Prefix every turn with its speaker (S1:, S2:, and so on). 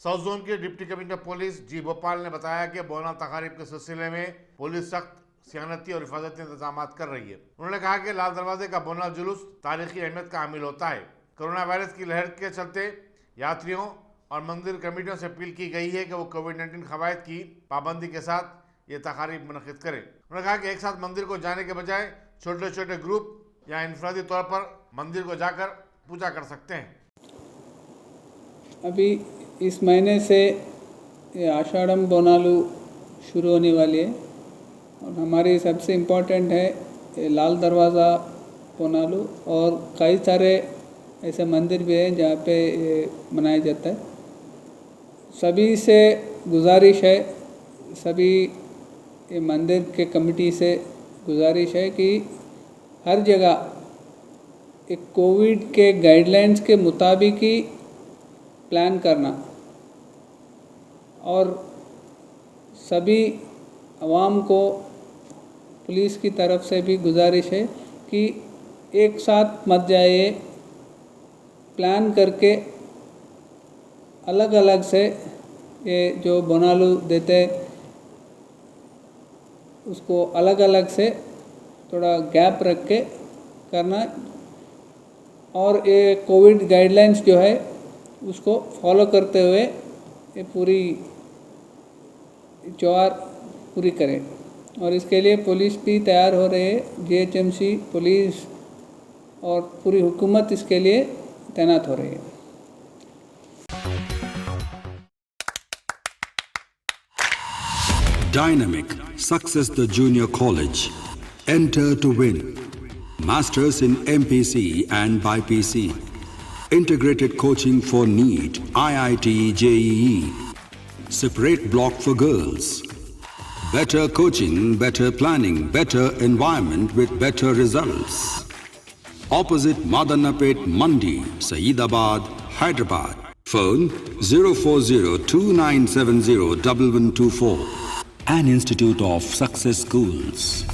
S1: South zone के deputy commissioner police जी भोपाल ने बताया कि बोनल तकारीब के सिलसिले में पुलिस सख्त सियानती और हिफाजती इंतजाम कर रही है। उन्होंने कहा कि लाल दरवाजे का बोनल जुलूस तारीखी अहमियत का हामिल होता है। कोरोना वायरस की लहर के चलते यात्रियों और मंदिर कमेटियों से अपील की गई है कि वो कोविड-19 कवायद की पाबंदी के साथ ये तकारीब मुनक़िद करें। उन्होंने कहा कि एक साथ मंदिर को जाने के बजाय छोटे छोटे ग्रुप या इनफरादी तौर पर मंदिर को जाकर पूजा कर सकते हैं।
S2: अभी इस महीने से ये आषाढ़म बोनालू शुरू होने वाली है और हमारी सबसे इम्पोर्टेंट है ये लाल दरवाज़ा बोनालू, और कई सारे ऐसे मंदिर भी हैं जहाँ पे ये मनाया जाता है। सभी से गुजारिश है, सभी ये मंदिर के कमेटी से गुजारिश है कि हर जगह एक कोविड के गाइडलाइंस के मुताबिक ही प्लान करना, और सभी आवाम को पुलिस की तरफ से भी गुजारिश है कि एक साथ मत जाइए, प्लान करके अलग अलग से ये जो बोनालू देते उसको अलग अलग से थोड़ा गैप रख के करना, और ये कोविड गाइडलाइंस जो है उसको फॉलो करते हुए ये पूरी त्योहार पूरी करें। और इसके लिए पुलिस भी तैयार हो रही है, जीएचएमसी पुलिस और पूरी हुकूमत इसके लिए तैनात हो रही है।
S3: Dynamic Success the Junior College. Enter to win. Masters in MPC and BPC. Integrated coaching for NEET, IIT, JEE. Separate block for girls. Better coaching, better planning, better environment with better results. Opposite Madanapet Mandi, Saeedabad, Hyderabad. Phone 04029701124. An Institute of Success Schools.